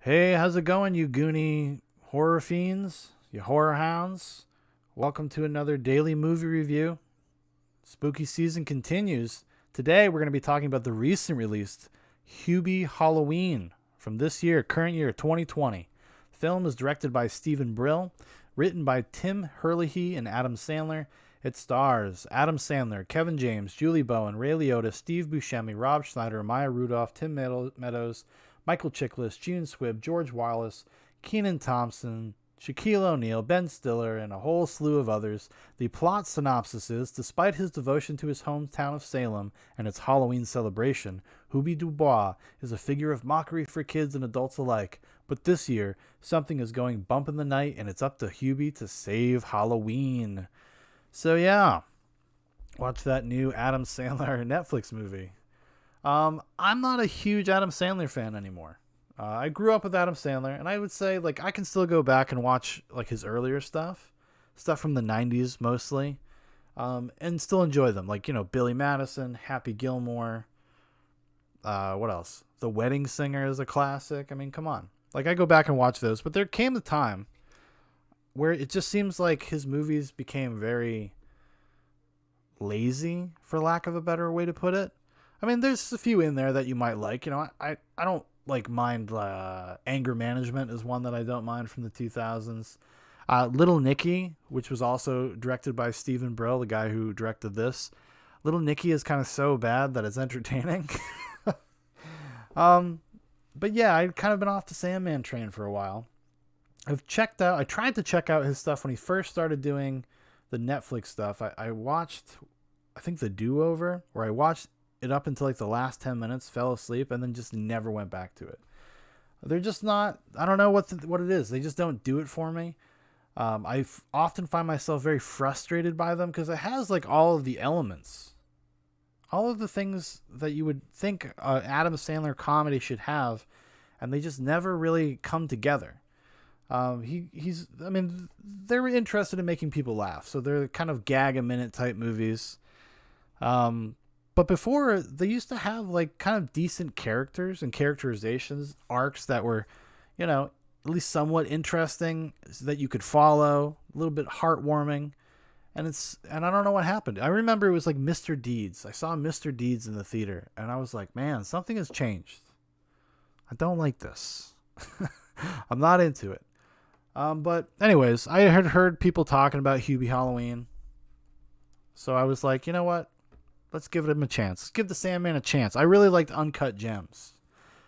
Hey, how's it going, you goony horror fiends? You horror hounds? Welcome to another daily movie review. Spooky season continues. Today, we're going to be talking about the recent released Hubie Halloween from this year, current year, 2020. The film is directed by Stephen Brill, written by Tim Herlihy and Adam Sandler. It stars Adam Sandler, Kevin James, Julie Bowen, Ray Liotta, Steve Buscemi, Rob Schneider, Maya Rudolph, Tim Meadows, Michael Chiklis, June Squibb, George Wallace, Kenan Thompson, Shaquille O'Neal, Ben Stiller, and a whole slew of others. The plot synopsis is, despite his devotion to his hometown of Salem and its Halloween celebration, Hubie Dubois is a figure of mockery for kids and adults alike. But this year, something is going bump in the night, and it's up to Hubie to save Halloween. So yeah, watch that new Adam Sandler Netflix movie. I'm not a huge Adam Sandler fan anymore. I grew up with Adam Sandler, and I would say like I can still go back and watch like his earlier stuff from the '90s mostly, and still enjoy them. Like Billy Madison, Happy Gilmore. What else? The Wedding Singer is a classic. I mean, come on. Like I go back and watch those, but there came a time where it just seems like his movies became very lazy, for lack of a better way to put it. I mean, there's a few in there that you might like. I don't like mind. Anger Management is one that I don't mind from the 2000s. Little Nicky, which was also directed by Stephen Brill, the guy who directed this. Little Nicky is kind of so bad that it's entertaining. But yeah, I've kind of been off the Sandman train for a while. I tried to check out his stuff when he first started doing the Netflix stuff. I watched, I think, The Do-Over, where I watched it up until like the last 10 minutes, fell asleep, and then just never went back to it. They're just not, I don't know what it is. They just don't do it for me. Often find myself very frustrated by them because it has like all of the elements, all of the things that you would think Adam Sandler comedy should have, and they just never really come together. I mean, they're interested in making people laugh, so they're kind of gag a minute type movies. But before, they used to have like kind of decent characters and characterizations, arcs that were, at least somewhat interesting, that you could follow, a little bit heartwarming. And I don't know what happened. I remember it was like Mr. Deeds. I saw Mr. Deeds in the theater, and I was like, man, something has changed. I don't like this. I'm not into it. But anyways, I had heard people talking about Hubie Halloween. So I was like, you know what? Let's give him a chance. Let's give the Sandman a chance. I really liked Uncut Gems.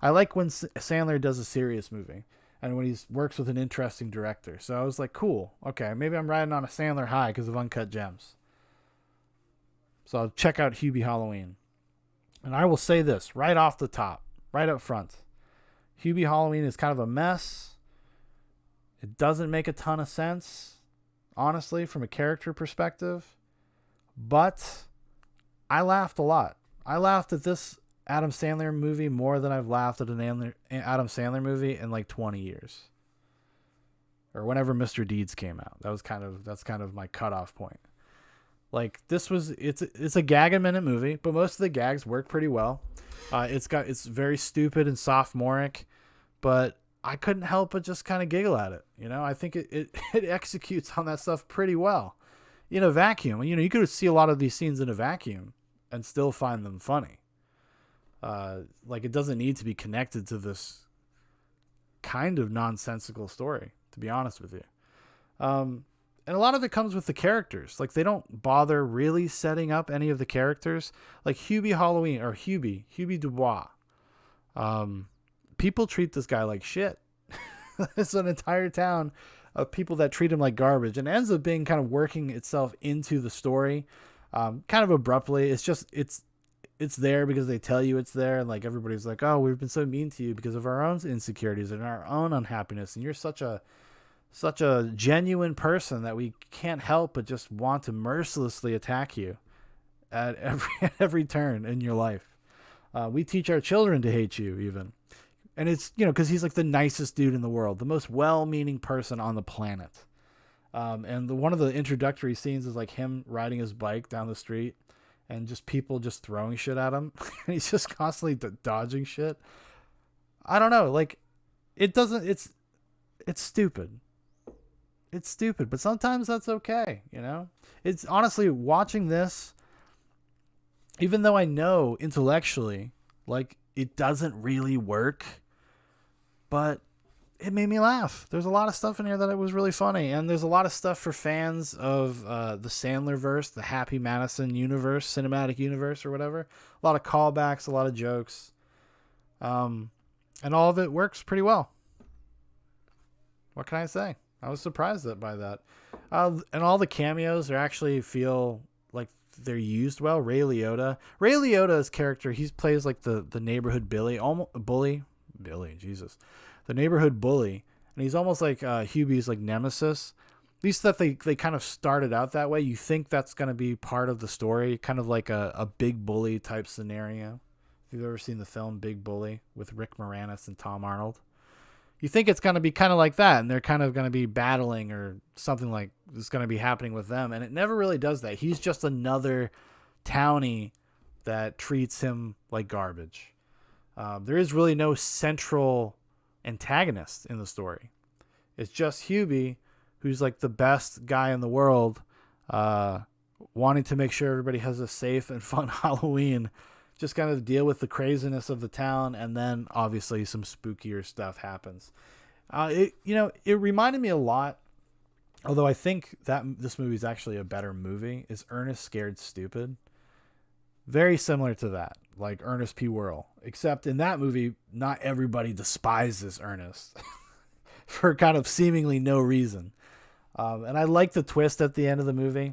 I like when Sandler does a serious movie and when he works with an interesting director. So I was like, cool. Okay, maybe I'm riding on a Sandler high because of Uncut Gems. So I'll check out Hubie Halloween. And I will say this right off the top, right up front. Hubie Halloween is kind of a mess. It doesn't make a ton of sense, honestly, from a character perspective. But I laughed a lot. I laughed at this Adam Sandler movie more than I've laughed at an Adam Sandler movie in like 20 years. Or whenever Mr. Deeds came out. That's kind of my cutoff point. Like it's a gag a minute movie, but most of the gags work pretty well. It's very stupid and sophomoric, but I couldn't help but just kind of giggle at it. I think it executes on that stuff pretty well. In a vacuum, you could see a lot of these scenes in a vacuum and still find them funny. Like it doesn't need to be connected to this kind of nonsensical story, to be honest with you. And a lot of it comes with the characters. Like they don't bother really setting up any of the characters. Like Hubie Halloween or Hubie Dubois. People treat this guy like shit. It's an entire town of people that treat him like garbage, and it ends up being kind of working itself into the story, kind of abruptly. It's there because they tell you it's there, and like everybody's like, oh, we've been so mean to you because of our own insecurities and our own unhappiness, and you're such a genuine person that we can't help but just want to mercilessly attack you at every turn in your life. We teach our children to hate you even. And it's, because he's like the nicest dude in the world, the most well-meaning person on the planet. And one of the introductory scenes is like him riding his bike down the street and just people just throwing shit at him. And he's just constantly dodging shit. I don't know. Like It doesn't. It's stupid. It's stupid, but sometimes that's okay. It's honestly watching this, even though I know intellectually, like, it doesn't really work, but it made me laugh. There's a lot of stuff in here that it was really funny, and there's a lot of stuff for fans of the Sandler verse, the Happy Madison universe, cinematic universe, or whatever. A lot of callbacks, a lot of jokes, and all of it works pretty well. What can I say? I was surprised by that. And all the cameos are actually feel like they're used well. Ray Liotta's character, he plays like the neighborhood bully, Jesus, the neighborhood bully, and he's almost like Hubie's like nemesis. At least that they kind of started out that way. You think that's going to be part of the story, kind of like a big bully type scenario. If you've ever seen the film Big Bully with Rick Moranis and Tom Arnold, you think it's going to be kind of like that, and they're kind of going to be battling or something like this going to be happening with them, and it never really does that. He's just another townie that treats him like garbage. There is really no central antagonist in the story. It's just Hubie, who's like the best guy in the world, wanting to make sure everybody has a safe and fun Halloween, just kind of deal with the craziness of the town, and then obviously some spookier stuff happens. It reminded me a lot, although I think that this movie is actually a better movie, is Ernest Scared Stupid. Very similar to that, like Ernest P. Worrell, except in that movie, not everybody despises Ernest for kind of seemingly no reason. And I like the twist at the end of the movie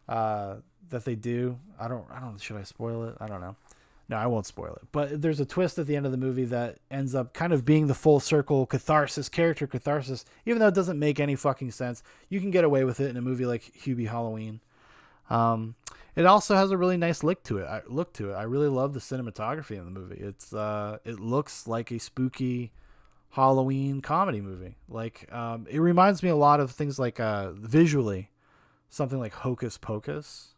that they do. I don't. Should I spoil it? I don't know. No, I won't spoil it. But there's a twist at the end of the movie that ends up kind of being the full circle character catharsis, even though it doesn't make any fucking sense. You can get away with it in a movie like Hubie Halloween. It also has a really nice look to it. I really love the cinematography in the movie. It looks like a spooky Halloween comedy movie. Like, it reminds me a lot of things like visually, something like Hocus Pocus.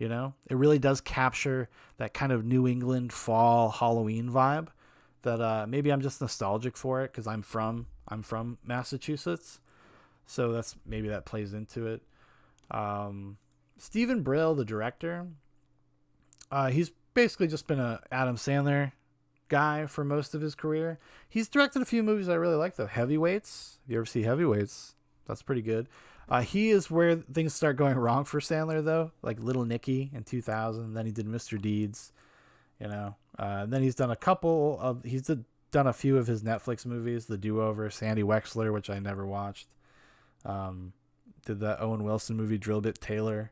It really does capture that kind of New England fall Halloween vibe that maybe I'm just nostalgic for it because I'm from Massachusetts. So maybe that plays into it. Stephen Brill, the director, he's basically just been a Adam Sandler guy for most of his career. He's directed a few movies I really like though. Heavyweights. If you ever see Heavyweights, that's pretty good. He is where things start going wrong for Sandler, though, like Little Nicky in 2000. Then he did Mr. Deeds, and then he's done done a few of his Netflix movies, The Do-Over, Sandy Wexler, which I never watched. Did that Owen Wilson movie, Drillbit Taylor.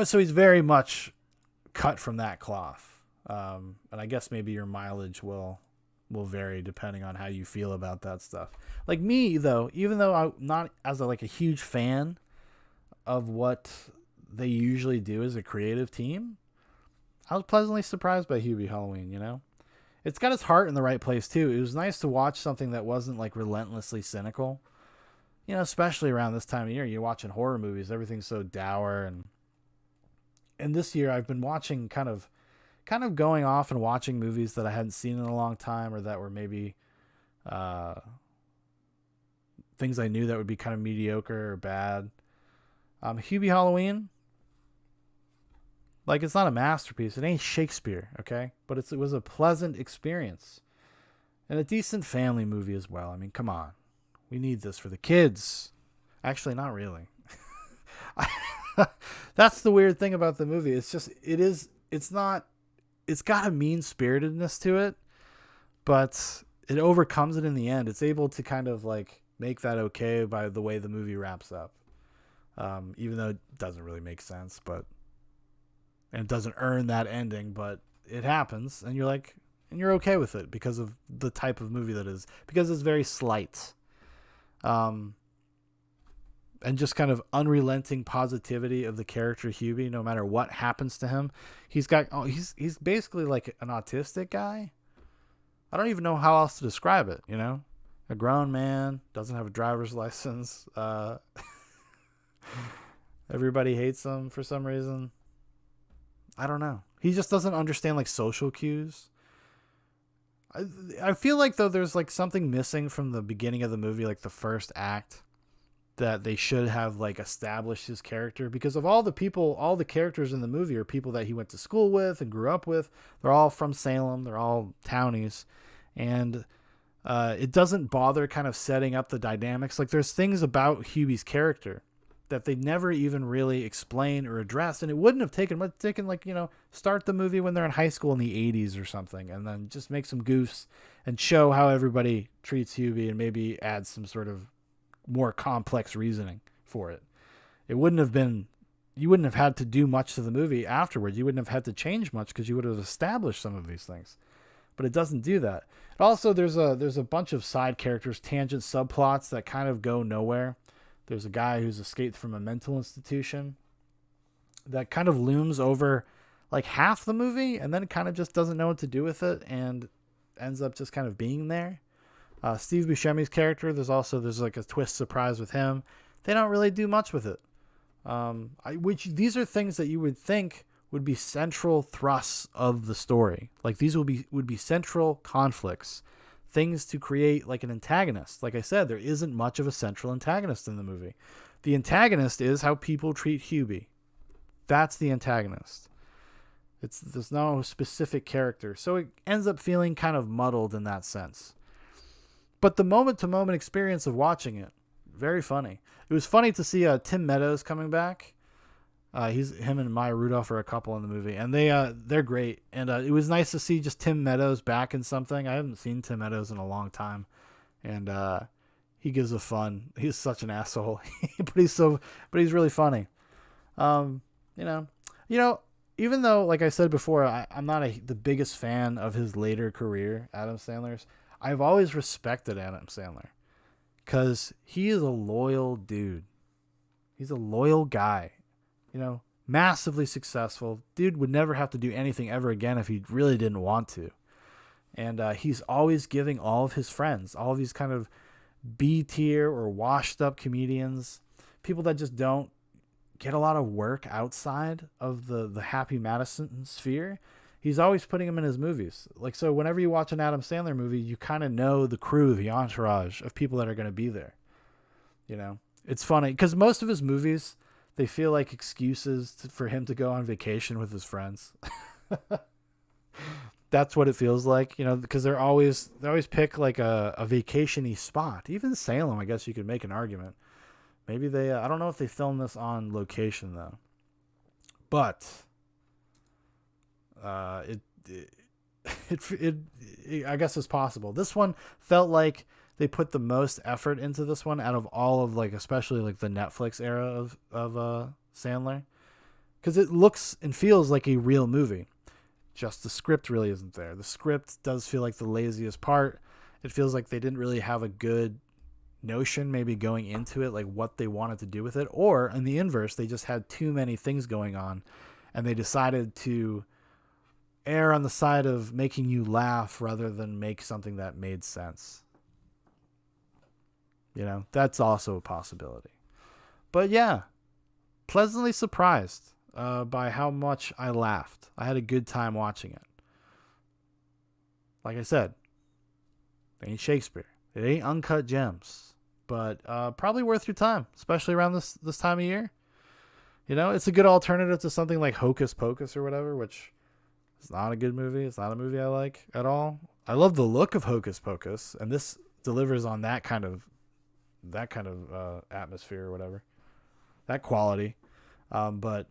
So he's very much cut from that cloth. And I guess maybe your mileage will vary depending on how you feel about that stuff. Like me, though, even though I'm not as a huge fan of what they usually do as a creative team, I was pleasantly surprised by Hubie Halloween. It's got its heart in the right place too. It was nice to watch something that wasn't like relentlessly cynical. Especially around this time of year, you're watching horror movies, everything's so dour, and this year I've been watching kind of going off and watching movies that I hadn't seen in a long time, or that were maybe things I knew that would be kind of mediocre or bad. Hubie Halloween, like, it's not a masterpiece. It ain't Shakespeare, okay? But it was a pleasant experience. And a decent family movie as well. I mean, come on. We need this for the kids. Actually, not really. That's the weird thing about the movie. It's got a mean-spiritedness to it, but it overcomes it in the end. It's able to kind of like make that okay by the way the movie wraps up. Even though it doesn't really make sense, and it doesn't earn that ending, but it happens, and you're okay with it because of the type of movie that is, because it's very slight. And just kind of unrelenting positivity of the character Hubie, no matter what happens to him. He's basically like an autistic guy. I don't even know how else to describe it, A grown man, doesn't have a driver's license. Everybody hates him for some reason. I don't know. He just doesn't understand like social cues. I feel like though there's like something missing from the beginning of the movie, like the first act, that they should have like established his character, because of all the people, all the characters in the movie are people that he went to school with and grew up with. They're all from Salem. They're all townies. And it doesn't bother kind of setting up the dynamics. Like there's things about Hubie's character that they never even really explain or address. And it wouldn't have taken like, start the movie when they're in high school in the 80s or something, and then just make some goofs and show how everybody treats Hubie, and maybe add some sort of more complex reasoning for it. It wouldn't have been, you wouldn't have had to do much to the movie afterwards. You wouldn't have had to change much because you would have established some of these things. But it doesn't do that. Also, there's a bunch of side characters, tangent subplots that kind of go nowhere. There's a guy who's escaped from a mental institution that kind of looms over like half the movie, and then kind of just doesn't know what to do with it and ends up just kind of being there. Steve Buscemi's character, there's like a twist surprise with him. They don't really do much with it. Which these are things that you would think would be central thrusts of the story. Like these would be central conflicts, things to create like an antagonist. Like I said, there isn't much of a central antagonist in the movie. The antagonist is how people treat Hubie. That's the antagonist. There's no specific character, so it ends up feeling kind of muddled in that sense. But the moment-to-moment experience of watching it, very funny. It was funny to see Tim Meadows coming back. Him and Maya Rudolph are a couple in the movie, and they're great. And it was nice to see just Tim Meadows back in something. I haven't seen Tim Meadows in a long time, and he gives a fun. He's such an asshole, but he's really funny. Even though, like I said before, I'm not the biggest fan of his later career, Adam Sandler's. I've always respected Adam Sandler because he is a loyal dude. He's a loyal guy, massively successful. Dude would never have to do anything ever again if he really didn't want to. And he's always giving all of his friends, all of these kind of B tier or washed up comedians, people that just don't get a lot of work outside of the Happy Madison sphere. He's always putting them in his movies. Like, so whenever you watch an Adam Sandler movie, you kind of know the crew, the entourage of people that are going to be there. It's funny because most of his movies, they feel like excuses for him to go on vacation with his friends. That's what it feels like, because they always pick like a vacation-y spot. Even Salem, I guess you could make an argument. Maybe I don't know if they filmed this on location though, but I guess it's possible. This one felt like they put the most effort into this one out of all of like, especially like the Netflix era of Sandler, because it looks and feels like a real movie. Just the script really isn't there. The script does feel like the laziest part. It feels like they didn't really have a good notion maybe going into it, like what they wanted to do with it, or in the inverse, they just had too many things going on and they decided to err on the side of making you laugh rather than make something that made sense. That's also a possibility. But yeah, pleasantly surprised by how much I laughed. I had a good time watching it. Like I said, it ain't Shakespeare. It ain't Uncut Gems, but probably worth your time, especially around this time of year. It's a good alternative to something like Hocus Pocus or whatever, which is not a good movie. It's not a movie I like at all. I love the look of Hocus Pocus, and this delivers on that kind of atmosphere or whatever, that quality. But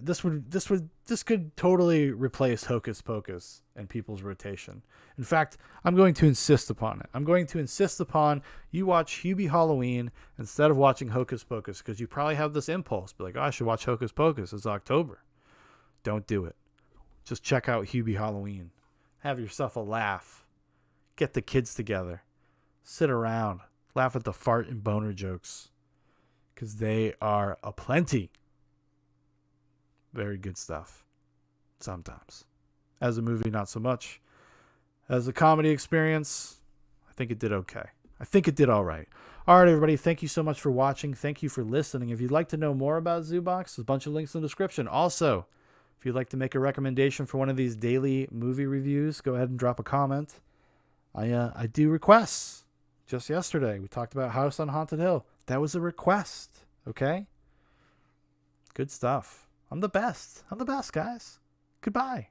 this could totally replace Hocus Pocus in people's rotation. In fact, I'm going to insist upon it. I'm going to insist upon you watch Hubie Halloween instead of watching Hocus Pocus, because you probably have this impulse, be like, oh, I should watch Hocus Pocus. It's October. Don't do it. Just check out Hubie Halloween. Have yourself a laugh. Get the kids together. Sit around. Laugh at the fart and boner jokes, because they are aplenty. Very good stuff. Sometimes. As a movie, not so much. As a comedy experience, I think it did okay. I think it did all right. All right, everybody. Thank you so much for watching. Thank you for listening. If you'd like to know more about Zoobox, there's a bunch of links in the description. Also, If you'd like to make a recommendation for one of these daily movie reviews, go ahead and drop a comment. I do requests. Just yesterday, we talked about House on Haunted Hill. That was a request, okay? Good stuff. I'm the best. I'm the best, guys. Goodbye.